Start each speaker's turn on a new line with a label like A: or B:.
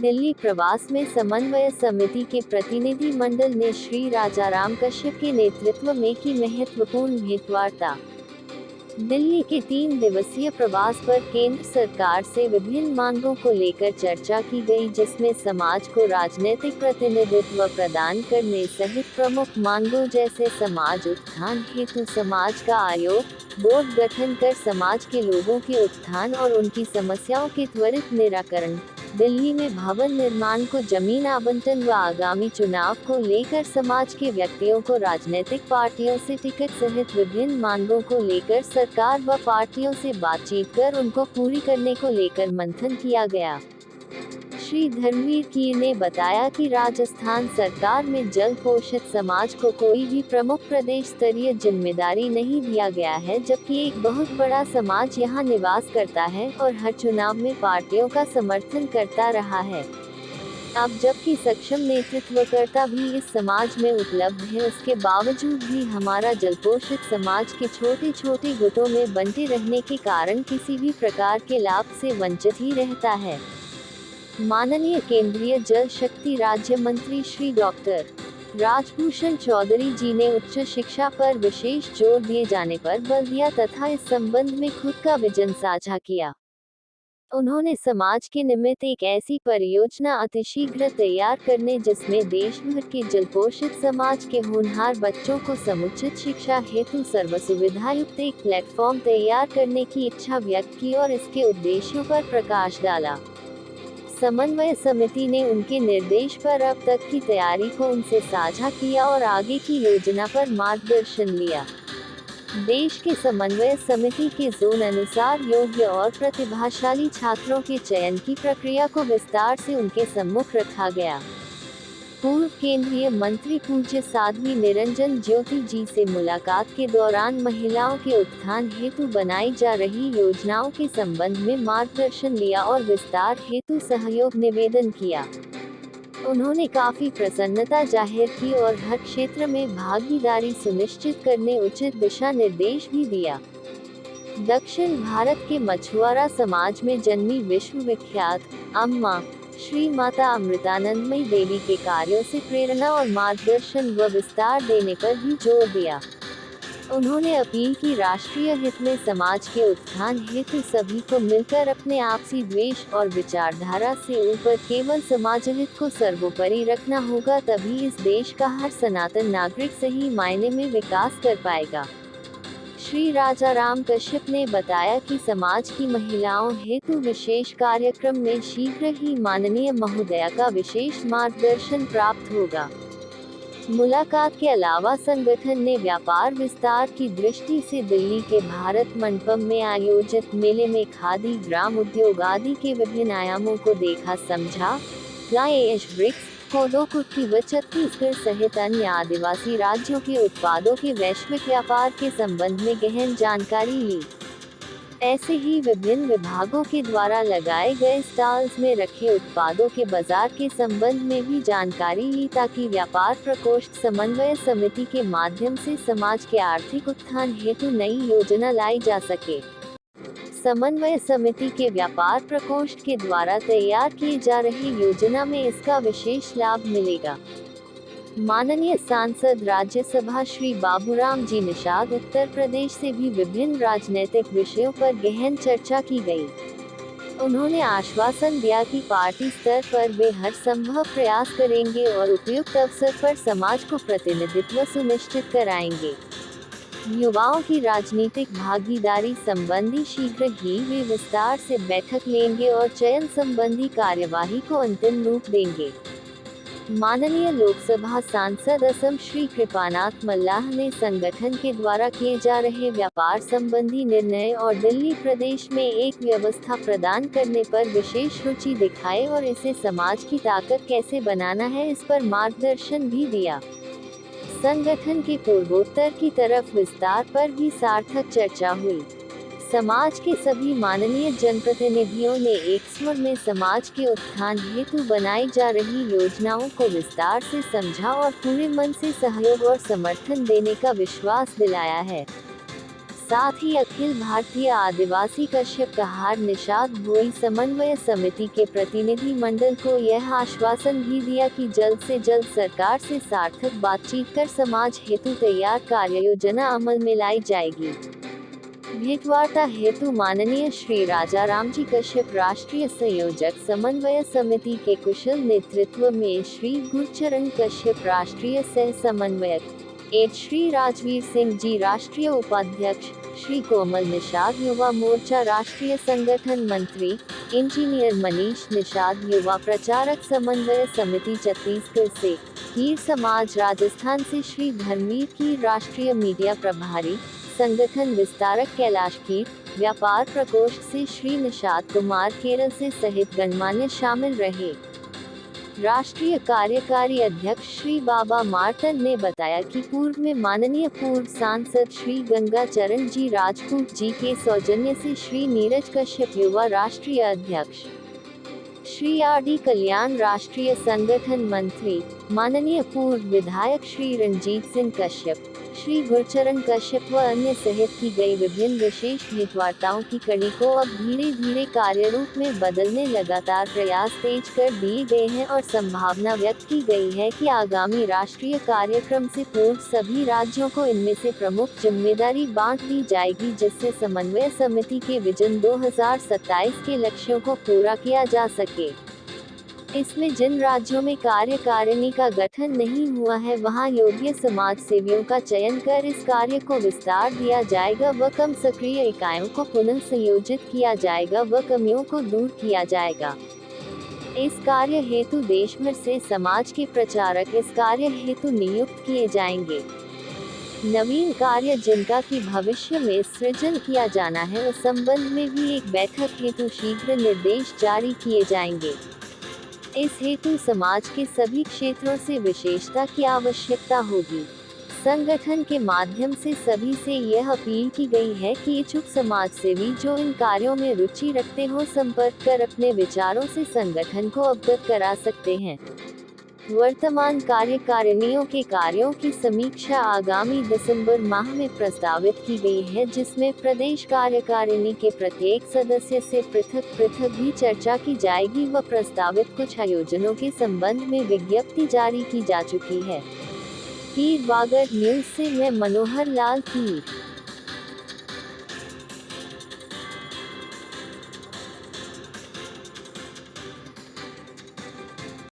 A: दिल्ली प्रवास में समन्वय समिति के प्रतिनिधि मंडल ने श्री राजाराम कश्यप के नेतृत्व में की महत्वपूर्ण भेंटवार्ता। दिल्ली के 3 दिवसीय प्रवास पर केंद्र सरकार से विभिन्न मांगों को लेकर चर्चा की गई, जिसमें समाज को राजनीतिक प्रतिनिधित्व प्रदान करने सहित प्रमुख मांगों जैसे समाज उत्थान हेतु समाज का आयोग, बोर्ड गठन कर समाज के लोगों के उत्थान और उनकी समस्याओं के त्वरित निराकरण, दिल्ली में भवन निर्माण को जमीन आवंटन व आगामी चुनाव को लेकर समाज के व्यक्तियों को राजनीतिक पार्टियों से टिकट सहित विभिन्न मांगों को लेकर सरकार व पार्टियों से बातचीत कर उनको पूरी करने को लेकर मंथन किया गया। श्री धर्मवीर कीर ने बताया कि राजस्थान सरकार में जल पोषित समाज को कोई भी प्रमुख प्रदेश स्तरीय जिम्मेदारी नहीं दिया गया है, जबकि एक बहुत बड़ा समाज यहां निवास करता है और हर चुनाव में पार्टियों का समर्थन करता रहा है। अब जबकि सक्षम नेतृत्वकर्ता भी इस समाज में उपलब्ध है, उसके बावजूद भी हमारा जलपोषित समाज के छोटे छोटे गुटों में बंटे रहने के कारण किसी भी प्रकार के लाभ से वंचित ही रहता है। माननीय केंद्रीय जल शक्ति राज्य मंत्री श्री डॉक्टर राजभूषण चौधरी जी ने उच्च शिक्षा पर विशेष जोर दिए जाने पर बल दिया तथा इस संबंध में खुद का विजन साझा किया। उन्होंने समाज के निमित्त एक ऐसी परियोजना अतिशीघ्र तैयार करने जिसमें देश भर के जलपोषित समाज के होनहार बच्चों को समुचित शिक्षा हेतु सर्व सुविधा युक्त एक प्लेटफॉर्म तैयार करने की इच्छा व्यक्त की और इसके उद्देश्यों पर प्रकाश डाला। समन्वय समिति ने उनके निर्देश पर अब तक की तैयारी को उनसे साझा किया और आगे की योजना पर मार्गदर्शन लिया। देश के समन्वय समिति के जोन अनुसार योग्य और प्रतिभाशाली छात्रों के चयन की प्रक्रिया को विस्तार से उनके सम्मुख रखा गया। पूर्व केंद्रीय मंत्री पूज्य साध्वी निरंजन ज्योति जी से मुलाकात के दौरान महिलाओं के उत्थान हेतु बनाई जा रही योजनाओं के संबंध में मार्गदर्शन लिया और विस्तार हेतु सहयोग निवेदन किया। उन्होंने काफी प्रसन्नता जाहिर की और हर क्षेत्र में भागीदारी सुनिश्चित करने उचित दिशा निर्देश भी दिया। दक्षिण भारत के मछुआरा समाज में जन्मी विश्व विख्यात अम्मा श्री माता अमृतानंदमयी देवी के कार्यों से प्रेरणा और मार्गदर्शन व विस्तार देने पर भी जोर दिया। उन्होंने अपील की राष्ट्रीय हित में समाज के उत्थान हेतु सभी को मिलकर अपने आपसी द्वेष और विचारधारा से ऊपर केवल समाजहित को सर्वोपरि रखना होगा, तभी इस देश का हर सनातन नागरिक सही मायने में विकास कर पाएगा। श्री राजाराम कश्यप ने बताया कि समाज की महिलाओं हेतु विशेष कार्यक्रम में शीघ्र ही माननीय महोदया का विशेष मार्गदर्शन प्राप्त होगा। मुलाकात के अलावा संगठन ने व्यापार विस्तार की दृष्टि से दिल्ली के भारत मंडपम में आयोजित मेले में खादी, ग्राम उद्योग आदि के विभिन्न आयामों को देखा समझा। फ्लाई ऐश ब्रिक्स, कोदो कुटकी व छत्तीसगढ़ सहित अन्य आदिवासी राज्यों के उत्पादों के वैश्विक व्यापार के संबंध में गहन जानकारी ली। ऐसे ही विभिन्न विभागों के द्वारा लगाए गए स्टॉल्स में रखे उत्पादों के बाजार के संबंध में भी जानकारी ली, ताकि व्यापार प्रकोष्ठ समन्वय समिति के माध्यम से समाज के आर्थिक उत्थान हेतु नई योजना लाई जा सके। समन्वय समिति के व्यापार प्रकोष्ठ के द्वारा तैयार की जा रही योजना में इसका विशेष लाभ मिलेगा। माननीय सांसद राज्यसभा श्री बाबूराम जी निषाद उत्तर प्रदेश से भी विभिन्न राजनीतिक विषयों पर गहन चर्चा की गई। उन्होंने आश्वासन दिया कि पार्टी स्तर पर वे हर संभव प्रयास करेंगे और उपयुक्त अवसर पर समाज को प्रतिनिधित्व सुनिश्चित कराएंगे। युवाओं की राजनीतिक भागीदारी संबंधी शीघ्र ही वे विस्तार से बैठक लेंगे और चयन संबंधी कार्यवाही को अंतिम रूप देंगे। माननीय लोकसभा सांसद असम श्री कृपानाथ मल्लाह ने संगठन के द्वारा किए जा रहे व्यापार संबंधी निर्णय और दिल्ली प्रदेश में एक व्यवस्था प्रदान करने पर विशेष रुचि दिखाई और इसे समाज की ताकत कैसे बनाना है इस पर मार्गदर्शन भी दिया। संगठन के पूर्वोत्तर की तरफ विस्तार पर भी सार्थक चर्चा हुई। समाज के सभी माननीय जनप्रतिनिधियों ने एक स्वर में समाज के उत्थान हेतु बनाई जा रही योजनाओं को विस्तार से समझा और पूरे मन से सहयोग और समर्थन देने का विश्वास दिलाया है। साथ ही अखिल भारतीय आदिवासी कश्यप कहार निषाद भोई समन्वय समिति के प्रतिनिधि मंडल को यह आश्वासन भी दिया कि जल्द से जल्द सरकार से सार्थक बातचीत कर समाज हेतु तैयार कार्ययोजना अमल में लाई जाएगी। भेंटवार्ता हेतु माननीय श्री राजाराम जी कश्यप राष्ट्रीय संयोजक समन्वय समिति के कुशल नेतृत्व में श्री गुरचरण कश्यप राष्ट्रीय सह समन्वयक, श्री राजवीर सिंह जी राष्ट्रीय उपाध्यक्ष, श्री कोमल निषाद युवा मोर्चा राष्ट्रीय संगठन मंत्री, इंजीनियर मनीष निषाद युवा प्रचारक समन्वय समिति छत्तीसगढ़ से, हीर समाज राजस्थान से श्री धर्मवीर की राष्ट्रीय मीडिया प्रभारी, संगठन विस्तारक कैलाश कीर, व्यापार प्रकोष्ठ से श्री निषाद कुमार केरल से सहित गणमान्य शामिल रहे। राष्ट्रीय कार्यकारी अध्यक्ष श्री बाबा मार्तन ने बताया कि पूर्व में माननीय पूर्व सांसद श्री गंगा चरण जी राजपूत जी के सौजन्य से श्री नीरज कश्यप युवा राष्ट्रीय अध्यक्ष, श्री आर.डी. कल्याण राष्ट्रीय संगठन मंत्री, माननीय पूर्व विधायक श्री रंजीत सिंह कश्यप, श्री गुरचरण कश्यप व अन्य सहित की गई विभिन्न विशेष भेंटवार्ताओं की कड़ी को अब धीरे धीरे कार्यरूप में बदलने लगातार प्रयास तेज कर दिए गए हैं और संभावना व्यक्त की गई है कि आगामी राष्ट्रीय कार्यक्रम से पूर्व सभी राज्यों को इनमें से प्रमुख जिम्मेदारी बांट दी जाएगी, जिससे समन्वय समिति के विजन 2027 के लक्ष्यों को पूरा किया जा सके। इसमें जिन राज्यों में कार्यकारिणी का गठन नहीं हुआ है वहां योग्य समाज सेवियों का चयन कर इस कार्य को विस्तार दिया जाएगा व कम सक्रिय इकाइयों को पुनः संयोजित किया जाएगा व कमियों को दूर किया जाएगा। इस कार्य हेतु देश भर से समाज के प्रचारक इस कार्य हेतु नियुक्त किए जाएंगे। नवीन कार्य जिनका कि भविष्य में सृजन किया जाना है उस संबंध में भी एक बैठक हेतु शीघ्र निर्देश जारी किए जाएंगे। इस हेतु समाज के सभी क्षेत्रों से विशेषता की आवश्यकता होगी। संगठन के माध्यम से सभी से यह अपील की गई है कि इच्छुक समाज सेवी जो इन कार्यों में रुचि रखते हो संपर्क कर अपने विचारों से संगठन को अवगत करा सकते हैं। वर्तमान कार्यकारिणियों के कार्यों की समीक्षा आगामी दिसंबर माह में प्रस्तावित की गई है, जिसमें प्रदेश कार्यकारिणी के प्रत्येक सदस्य से पृथक पृथक भी चर्चा की जाएगी व प्रस्तावित कुछ आयोजनों के संबंध में विज्ञप्ति जारी की जा चुकी है। हीर बागर न्यूज से मैं मनोहर लाल हीर।